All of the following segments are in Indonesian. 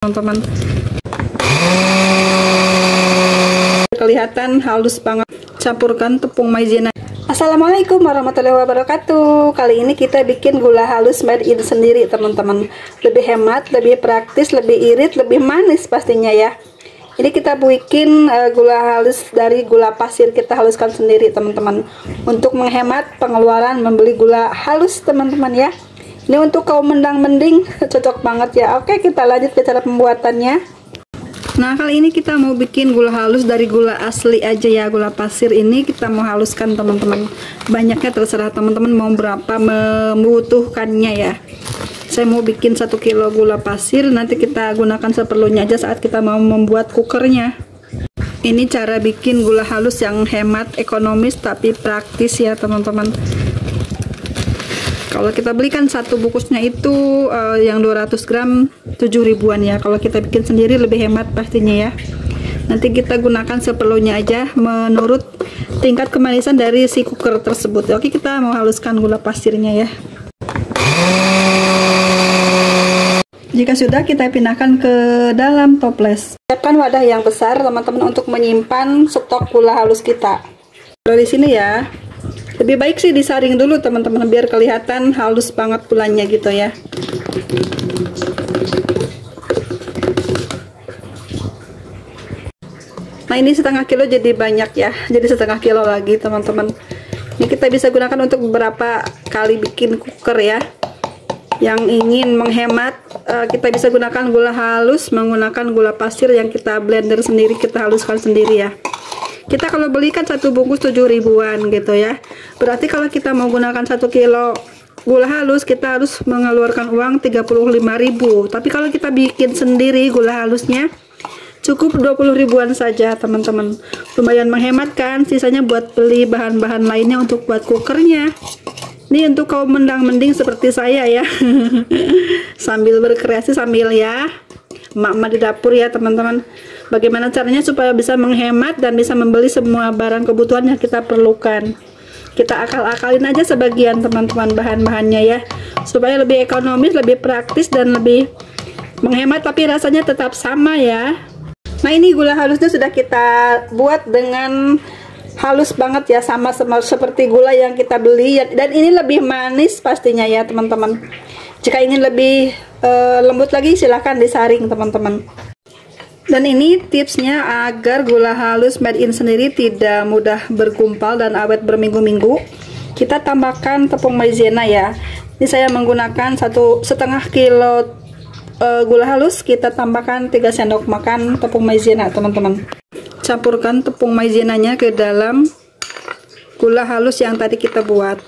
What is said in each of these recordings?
teman-teman. Kelihatan halus banget. Campurkan tepung maizena. Assalamualaikum warahmatullahi wabarakatuh. Kali ini kita bikin gula halus made in sendiri teman-teman. Lebih hemat, lebih praktis, lebih irit, lebih manis pastinya ya. Ini kita bikin gula halus dari gula pasir, kita haluskan sendiri teman-teman. Untuk menghemat pengeluaran membeli gula halus teman-teman ya. Ini untuk kaum mendang-mending cocok banget ya. Oke, kita lanjut ke cara pembuatannya. Nah, kali ini kita mau bikin gula halus dari gula asli aja ya. Gula pasir ini kita mau haluskan teman-teman. Banyaknya terserah teman-teman mau berapa membutuhkannya ya. Saya mau bikin 1 kilo gula pasir. Nanti kita gunakan seperlunya aja saat kita mau membuat kukernya. Ini cara bikin gula halus yang hemat, ekonomis, tapi praktis ya teman-teman. Kalau kita belikan satu bungkusnya itu yang 200 gram 7 ribuan ya. Kalau kita bikin sendiri lebih hemat pastinya ya. Nanti kita gunakan seperlunya aja menurut tingkat kemanisan dari si cooker tersebut. Oke, kita mau haluskan gula pasirnya ya. Jika sudah, kita pindahkan ke dalam toples. Siapkan wadah yang besar teman-teman untuk menyimpan stok gula halus kita. Taruh di sini ya. Lebih baik sih disaring dulu teman-teman biar kelihatan halus banget gulanya gitu ya. Nah, ini setengah kilo jadi banyak ya. Jadi setengah kilo lagi teman-teman. Ini kita bisa gunakan untuk beberapa kali bikin cooker ya. Yang ingin menghemat, kita bisa gunakan gula halus, menggunakan gula pasir yang kita blender sendiri, kita haluskan sendiri ya. Kita kalau belikan satu bungkus 7 ribuan gitu ya. Berarti kalau kita mau gunakan 1 kilo gula halus, kita harus mengeluarkan uang 35.000. Tapi kalau kita bikin sendiri gula halusnya cukup 20 ribuan saja teman-teman. Lumayan menghemat kan, sisanya buat beli bahan-bahan lainnya untuk buat kukernya. Ini untuk kaum mendang-mending seperti saya ya. Sambil berkreasi sambil ya emak-emak di dapur ya teman-teman. Bagaimana caranya supaya bisa menghemat dan bisa membeli semua barang kebutuhan yang kita perlukan. Kita akal-akalin aja sebagian teman-teman bahan-bahannya ya, supaya lebih ekonomis, lebih praktis dan lebih menghemat tapi rasanya tetap sama ya. Nah, ini gula halusnya sudah kita buat dengan halus banget ya, sama seperti gula yang kita beli, dan ini lebih manis pastinya ya teman-teman. Jika ingin lebih lembut lagi silahkan disaring teman-teman. Dan ini tipsnya agar gula halus made in sendiri tidak mudah bergumpal dan awet berminggu-minggu. Kita tambahkan tepung maizena ya. Ini saya menggunakan 1,5 kilo gula halus. Kita tambahkan 3 sendok makan tepung maizena teman-teman. Campurkan tepung maizenanya ke dalam gula halus yang tadi kita buat.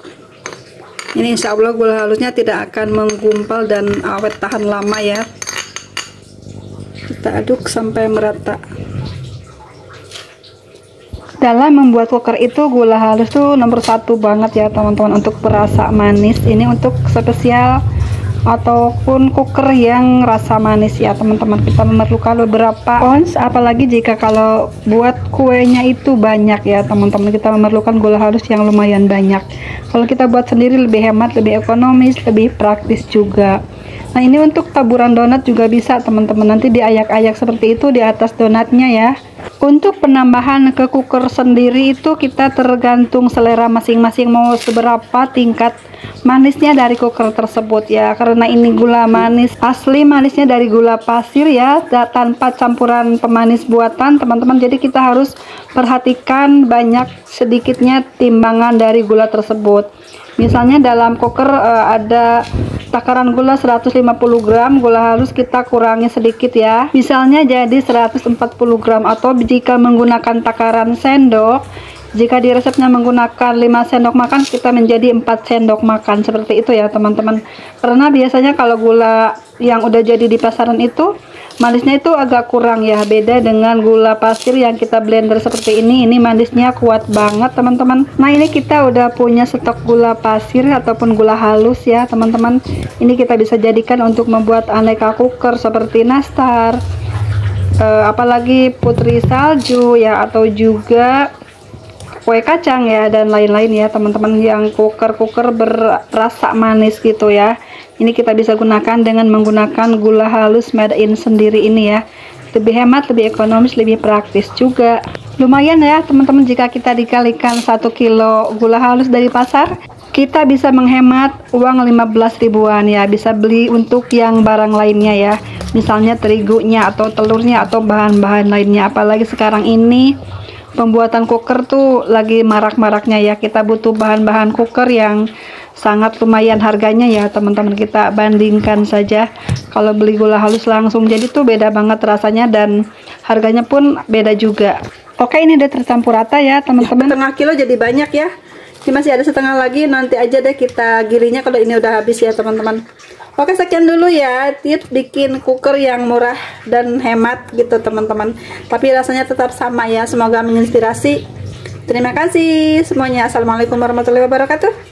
Ini insya Allah gula halusnya tidak akan menggumpal dan awet tahan lama ya. Kita aduk sampai merata. Dalam membuat cooker itu gula halus tuh nomor 1 banget ya teman-teman untuk berasa manis. Ini untuk spesial ataupun cooker yang rasa manis ya teman-teman. Kita memerlukan beberapa ons, apalagi jika kalau buat kuenya itu banyak ya teman-teman, kita memerlukan gula halus yang lumayan banyak. Kalau kita buat sendiri lebih hemat, lebih ekonomis, lebih praktis juga. Nah, ini untuk taburan donat juga bisa teman-teman, nanti diayak-ayak seperti itu di atas donatnya ya. Untuk penambahan ke cooker sendiri itu kita tergantung selera masing-masing mau seberapa tingkat manisnya dari cooker tersebut ya. Karena ini gula manis asli, manisnya dari gula pasir ya, tanpa campuran pemanis buatan teman-teman. Jadi kita harus perhatikan banyak sedikitnya timbangan dari gula tersebut. Misalnya dalam cooker ada takaran gula 150 gram, gula halus kita kurangi sedikit ya. Misalnya jadi 140 gram, atau jika menggunakan takaran sendok, jika di resepnya menggunakan 5 sendok makan, kita menjadi 4 sendok makan seperti itu ya teman-teman. Karena biasanya kalau gula yang udah jadi di pasaran itu manisnya itu agak kurang ya, beda dengan gula pasir yang kita blender seperti ini manisnya kuat banget teman-teman. Nah, ini kita udah punya stok gula pasir ataupun gula halus ya teman-teman. Ini kita bisa jadikan untuk membuat aneka cooker seperti nastar, apalagi putri salju ya, atau juga kue kacang ya, dan lain-lain ya teman-teman, yang cooker berrasa manis gitu ya. Ini kita bisa gunakan dengan menggunakan gula halus made in sendiri ini ya. Lebih hemat, lebih ekonomis, lebih praktis juga. Lumayan ya teman-teman, jika kita dikalikan 1 kilo gula halus dari pasar, kita bisa menghemat uang 15 ribuan ya. Bisa beli untuk yang barang lainnya ya, misalnya terigunya atau telurnya atau bahan-bahan lainnya. Apalagi sekarang ini pembuatan cooker tuh lagi marak-maraknya ya. Kita butuh bahan-bahan cooker yang sangat lumayan harganya ya teman-teman. Kita bandingkan saja, kalau beli gula halus langsung jadi tuh beda banget rasanya, dan harganya pun beda juga. Oke, ini udah tercampur rata ya teman-teman. Setengah kilo jadi banyak ya. Ini masih ada setengah lagi, nanti aja deh kita gilinya kalau ini udah habis ya teman-teman. Oke, sekian dulu ya tips bikin cooker yang murah dan hemat gitu teman-teman, tapi rasanya tetap sama ya. Semoga menginspirasi. Terima kasih semuanya. Assalamualaikum warahmatullahi wabarakatuh.